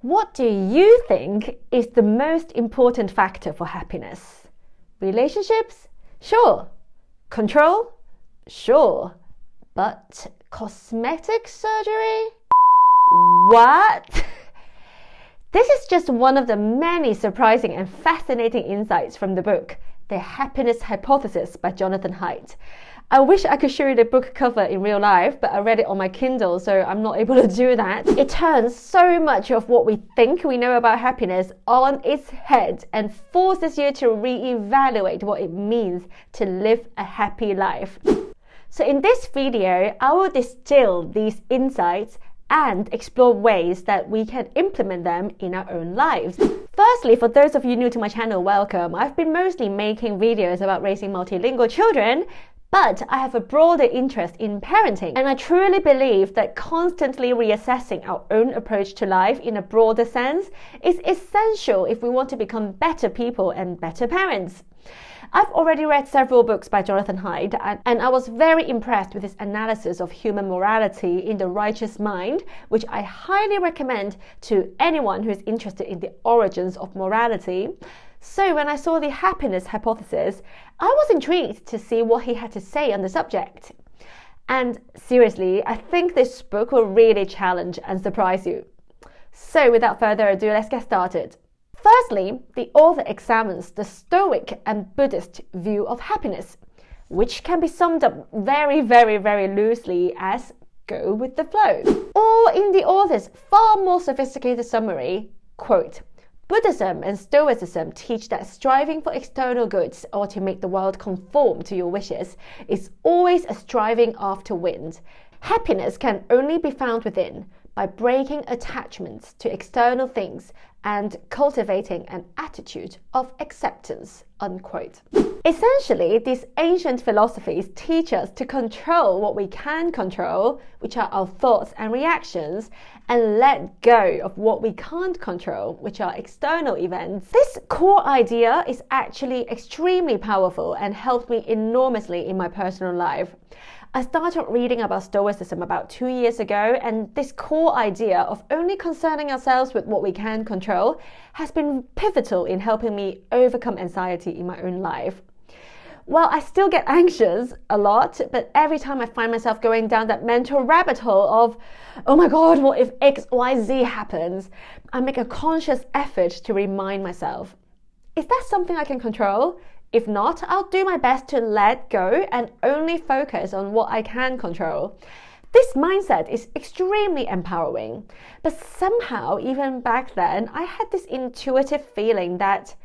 What do you think is the most important factor for happiness? Relationships? Sure. Control? Sure. But cosmetic surgery? What? This is just one of the many surprising and fascinating insights from the book, The Happiness Hypothesis by Jonathan Haidth. I wish I could show you the book cover in real life, but I read it on my Kindle, so I'm not able to do that. It turns so much of what we think we know about happiness on its head and forces you to re-evaluate what it means to live a happy life. So in this video, I will distill these insights and explore ways that we can implement them in our own lives. Firstly, for those of you new to my channel, welcome. I've been mostly making videos about raising multilingual children, but I have a broader interest in parenting, and I truly believe that constantly reassessing our own approach to life in a broader sense is essential if we want to become better people and better parents. I've already read several books by Jonathan Haidth, and I was very impressed with his analysis of human morality in The Righteous Mind, which I highly recommend to anyone who is interested in the origins of morality. So when I saw the happiness hypothesis, I was intrigued to see what he had to say on the subject. And seriously, I think this book will really challenge and surprise you. So without further ado, let's get started. Firstly, the author examines the Stoic and Buddhist view of happiness, which can be summed up very loosely as go with the flow. Or in the author's far more sophisticated summary, quote, Buddhism and Stoicism teach that striving for external goods or to make the world conform to your wishes is always a striving after wind. Happiness can only be found within, by breaking attachments to external things and cultivating an attitude of acceptance, unquote. Essentially, these ancient philosophies teach us to control what we can control, which are our thoughts and reactions, and let go of what we can't control, which are external events. This core idea is actually extremely powerful and helped me enormously in my personal life. I started reading about Stoicism about 2 years ago, and this core idea of only concerning ourselves with what we can control has been pivotal in helping me overcome anxiety in my own life. Well, I still get anxious a lot, but every time I find myself going down that mental rabbit hole of, oh my God, what if X, Y, Z happens? I make a conscious effort to remind myself, is that something I can control? If not, I'll do my best to let go and only focus on what I can control. This mindset is extremely empowering, but somehow, even back then, I had this intuitive feeling that,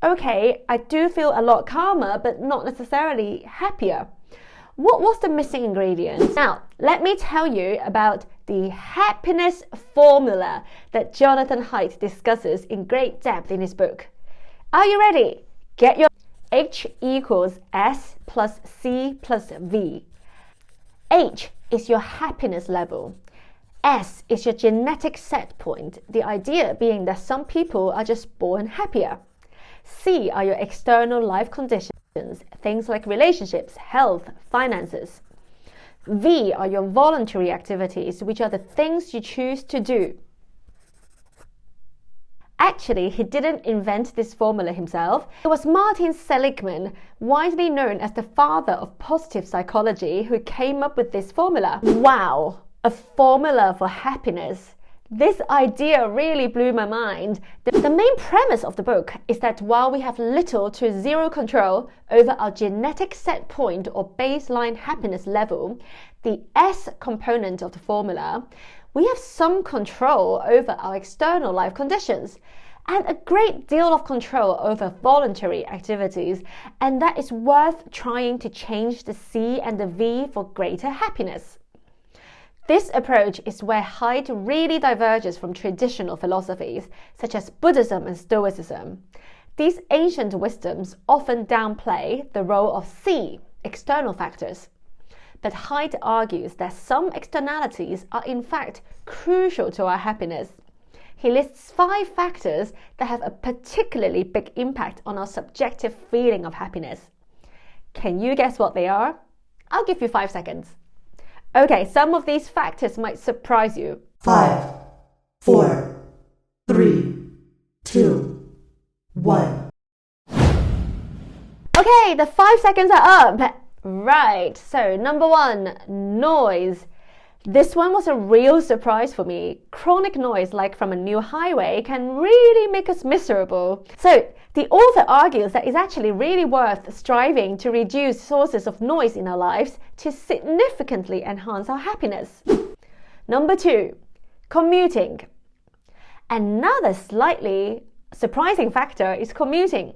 okay, I do feel a lot calmer, but not necessarily happier. What was the missing ingredient? Now, let me tell you about the happiness formula that Jonathan Haidth discusses in great depth in his book. Are you ready? Get your H equals S plus C plus V. H is your happiness level. S is your genetic set point, the idea being that some people are just born happier. C are your external life conditions, things like relationships, health, finances. V are your voluntary activities, which are the things you choose to do. Actually, he didn't invent this formula himself. It was Martin Seligman, widely known as the father of positive psychology, who came up with this formula. Wow, a formula for happiness. This idea really blew my mind. The main premise of the book is that while we have little to zero control over our genetic set point or baseline happiness level, the S component of the formula, we have some control over our external life conditions and a great deal of control over voluntary activities, and that is worth trying to change the C and the V for greater happiness. This approach is where Haidt really diverges from traditional philosophies such as Buddhism and Stoicism. These ancient wisdoms often downplay the role of C, external factors. But Haidt argues that some externalities are in fact crucial to our happiness. He lists 5 factors that have a particularly big impact on our subjective feeling of happiness. Can you guess what they are? I'll give you 5 seconds. Okay, some of these factors might surprise you. 5, 4, 2, 1. Okay, the 5 seconds are up. Right, so number 1, noise. This one was a real surprise for me. Chronic noise, like from a new highway, can really make us miserable. So, the author argues that it's actually really worth striving to reduce sources of noise in our lives to significantly enhance our happiness. Number 2, commuting. Another slightly surprising factor is commuting.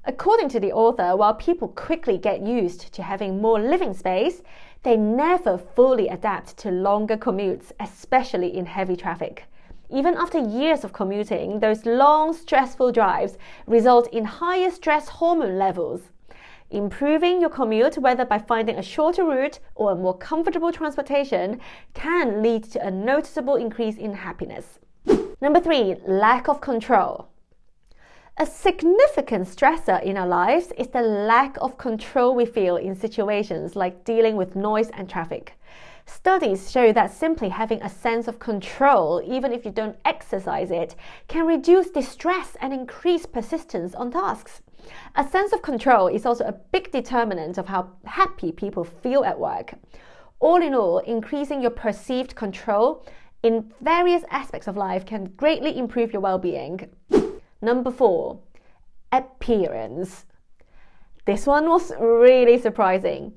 According to the author, while people quickly get used to having more living space, they never fully adapt to longer commutes, especially in heavy traffic. Even after years of commuting, those long, stressful drives result in higher stress hormone levels. Improving your commute, whether by finding a shorter route or a more comfortable transportation, can lead to a noticeable increase in happiness. Number 3, lack of control. A significant stressor in our lives is the lack of control we feel in situations like dealing with noise and traffic. Studies show that simply having a sense of control, even if you don't exercise it, can reduce distress and increase persistence on tasks. A sense of control is also a big determinant of how happy people feel at work. All in all, increasing your perceived control in various aspects of life can greatly improve your well-being. Number 4, appearance. This one was really surprising.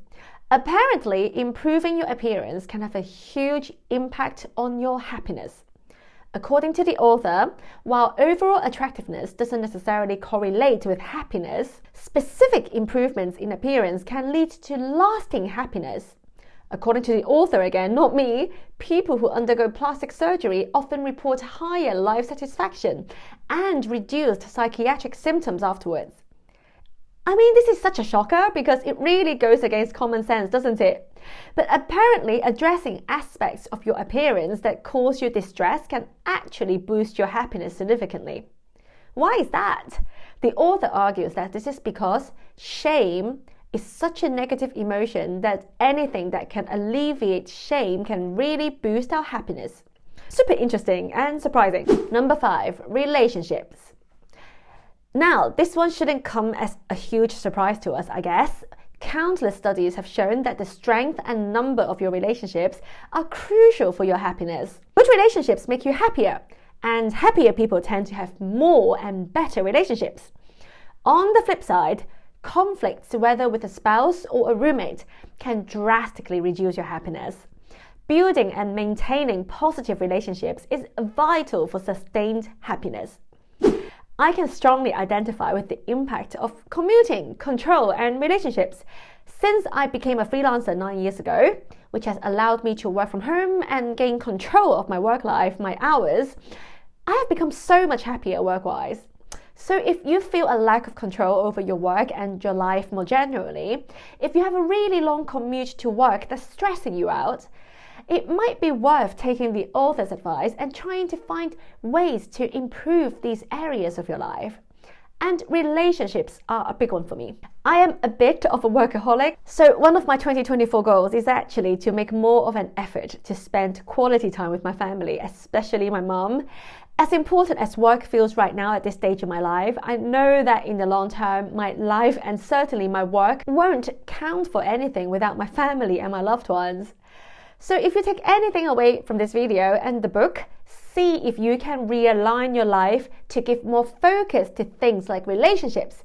Apparently, improving your appearance can have a huge impact on your happiness. According to the author, while overall attractiveness doesn't necessarily correlate with happiness, specific improvements in appearance can lead to lasting happiness. According to the author again, not me, people who undergo plastic surgery often report higher life satisfaction and reduced psychiatric symptoms afterwards. I mean, this is such a shocker because it really goes against common sense, doesn't it? But apparently, addressing aspects of your appearance that cause you distress can actually boost your happiness significantly. Why is that? The author argues that this is because shame is such a negative emotion that anything that can alleviate shame can really boost our happiness. Super interesting and surprising. Number 5, relationships. Now, this one shouldn't come as a huge surprise to us, I guess. Countless studies have shown that the strength and number of your relationships are crucial for your happiness. Which relationships make you happier? And happier people tend to have more and better relationships. On the flip side, conflicts, whether with a spouse or a roommate, can drastically reduce your happiness. Building and maintaining positive relationships is vital for sustained happiness. I can strongly identify with the impact of commuting, control, and relationships. Since I became a freelancer 9 years ago, which has allowed me to work from home and gain control of my work life, my hours, I have become so much happier work-wise. So if you feel a lack of control over your work and your life more generally, if you have a really long commute to work that's stressing you out, it might be worth taking the author's advice and trying to find ways to improve these areas of your life. And relationships are a big one for me. I am a bit of a workaholic, so one of my 2024 goals is actually to make more of an effort to spend quality time with my family, especially my mom. As important as work feels right now at this stage of my life, I know that in the long term, my life and certainly my work won't count for anything without my family and my loved ones. So if you take anything away from this video and the book, see if you can realign your life to give more focus to things like relationships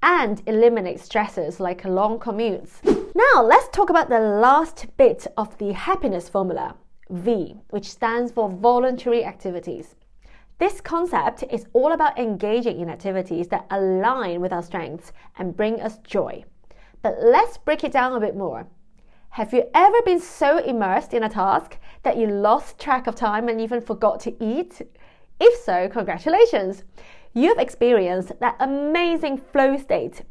and eliminate stressors like long commutes. Now let's talk about the last bit of the happiness formula, V, which stands for voluntary activities. This concept is all about engaging in activities that align with our strengths and bring us joy. But let's break it down a bit more. Have you ever been so immersed in a task that you lost track of time and even forgot to eat? If so, congratulations! You've experienced that amazing flow state,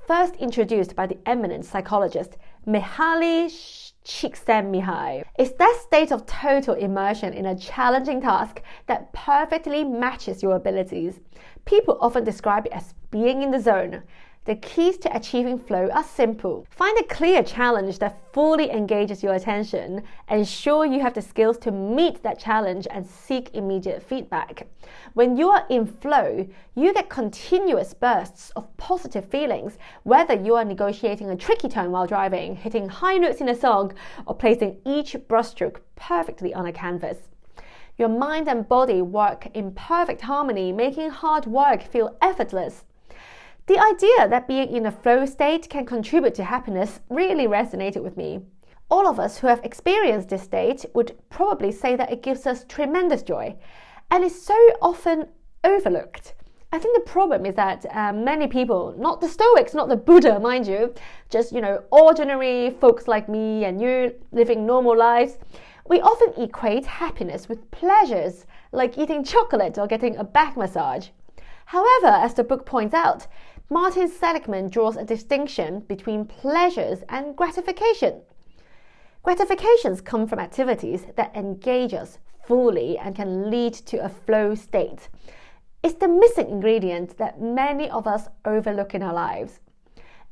first introduced by the eminent psychologist Mihaly Csikszentmihalyi. It's that state of total immersion in a challenging task that perfectly matches your abilities. People often describe it as being in the zone. The keys to achieving flow are simple. Find a clear challenge that fully engages your attention. Ensure you have the skills to meet that challenge and seek immediate feedback. When you are in flow, you get continuous bursts of positive feelings, whether you are negotiating a tricky turn while driving, hitting high notes in a song, or placing each brushstroke perfectly on a canvas. Your mind and body work in perfect harmony, making hard work feel effortless. The idea that being in a flow state can contribute to happiness really resonated with me. All of us who have experienced this state would probably say that it gives us tremendous joy, and is so often overlooked. I think the problem is that many people, not the Stoics, not the Buddha, mind you, just, ordinary folks like me and you living normal lives, we often equate happiness with pleasures like eating chocolate or getting a back massage. However, as the book points out, Martin Seligman draws a distinction between pleasures and gratification. Gratifications come from activities that engage us fully and can lead to a flow state. It's the missing ingredient that many of us overlook in our lives.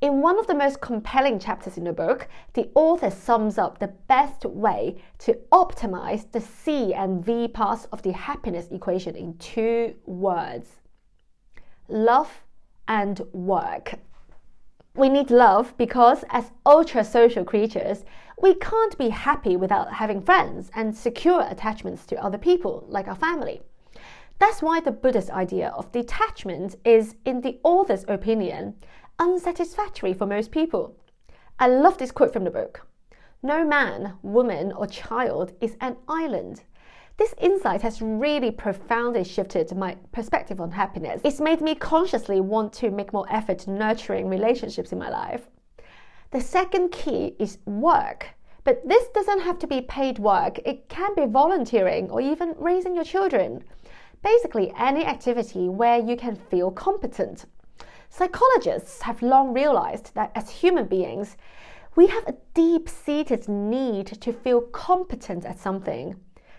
In one of the most compelling chapters in the book, the author sums up the best way to optimize the C and V parts of the happiness equation in 2 words: love and work. We need love because, as ultra-social creatures, we can't be happy without having friends and secure attachments to other people, like our family. That's why the Buddhist idea of detachment is, in the author's opinion, unsatisfactory for most people. I love this quote from the book. No man, woman, or child is an island. This insight has really profoundly shifted my perspective on happiness. It's made me consciously want to make more effort nurturing relationships in my life. The second key is work. But this doesn't have to be paid work. It can be volunteering or even raising your children. Basically, any activity where you can feel competent. Psychologists have long realized that as human beings, we have a deep-seated need to feel competent at something.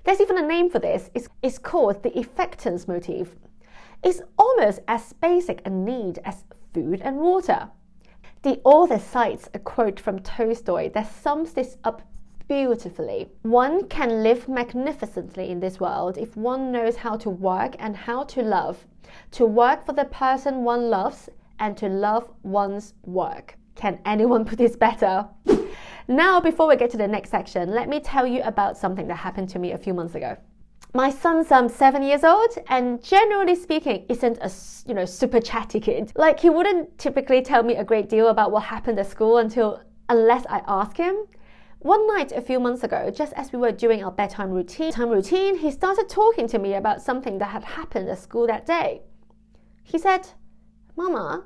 There's even a name for this. It's called the effectance motif. It's almost as basic a need as food and water. The author cites a quote from Tolstoy that sums this up beautifully. One can live magnificently in this world if one knows how to work and how to love. To work for the person one loves and to love one's work. Can anyone put this better? Now, before we get to the next section, let me tell you about something that happened to me a few months ago. My son's 7 years old and generally speaking isn't a super chatty kid. Like, he wouldn't typically tell me a great deal about what happened at school unless I ask him. One night a few months ago, just as we were doing our bedtime routine, he started talking to me about something that had happened at school that day. He said, "Mama,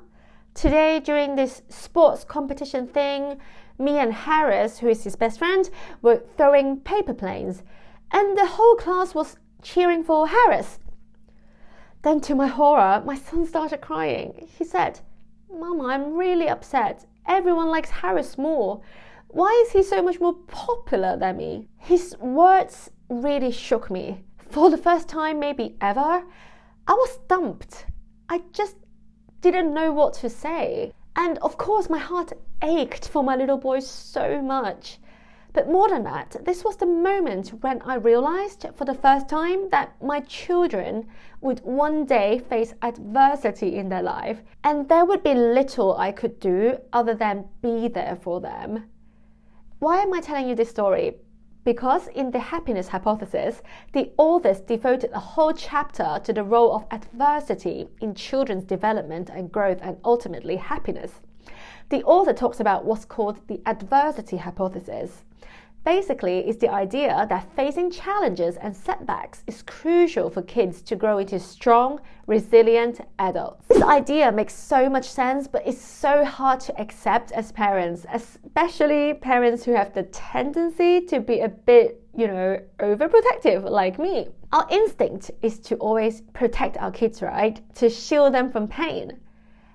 today during this sports competition thing, me and Harris, who is his best friend, were throwing paper planes, and the whole class was cheering for Harris." Then to my horror, my son started crying. He said, "Mama, I'm really upset. Everyone likes Harris more. Why is he so much more popular than me?" His words really shook me. For the first time, maybe ever, I was stumped. I just didn't know what to say. And of course, my heart ached for my little boy so much. But more than that, this was the moment when I realized for the first time that my children would one day face adversity in their life, and there would be little I could do other than be there for them. Why am I telling you this story? Because in the happiness hypothesis, the authors devoted a whole chapter to the role of adversity in children's development and growth and ultimately happiness. The author talks about what's called the adversity hypothesis. Basically, it's the idea that facing challenges and setbacks is crucial for kids to grow into strong, resilient adults. This idea makes so much sense, but it's so hard to accept as parents, especially parents who have the tendency to be a bit, overprotective like me. Our instinct is to always protect our kids, right? To shield them from pain.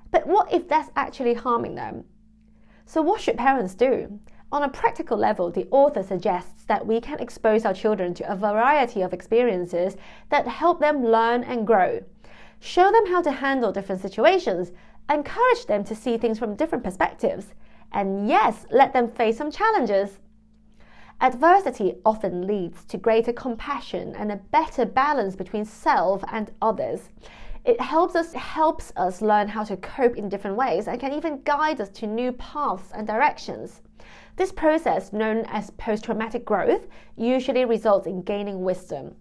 But what if that's actually harming them? So what should parents do? On a practical level, the author suggests that we can expose our children to a variety of experiences that help them learn and grow. Show them how to handle different situations, Encourage them to see things from different perspectives. And yes, let them face some challenges. Adversity often leads to greater compassion and a better balance between self and others. It helps us learn how to cope in different ways and can even guide us to new paths and directions. This process, known as post-traumatic growth, usually results in gaining wisdom.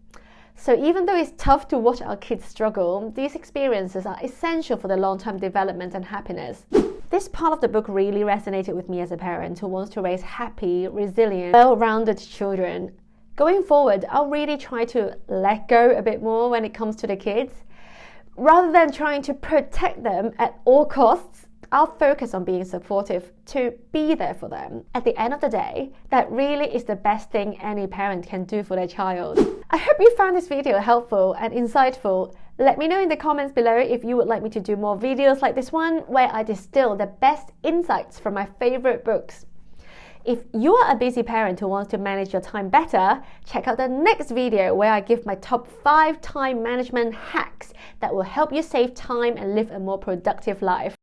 So even though it's tough to watch our kids struggle, these experiences are essential for their long-term development and happiness. This part of the book really resonated with me as a parent who wants to raise happy, resilient, well-rounded children. Going forward, I'll really try to let go a bit more when it comes to the kids. Rather than trying to protect them at all costs, I'll focus on being supportive to be there for them. At the end of the day, that really is the best thing any parent can do for their child. I hope you found this video helpful and insightful. Let me know in the comments below if you would like me to do more videos like this one, where I distill the best insights from my favorite books. If you are a busy parent who wants to manage your time better, check out the next video where I give my top 5 time management hacks that will help you save time and live a more productive life.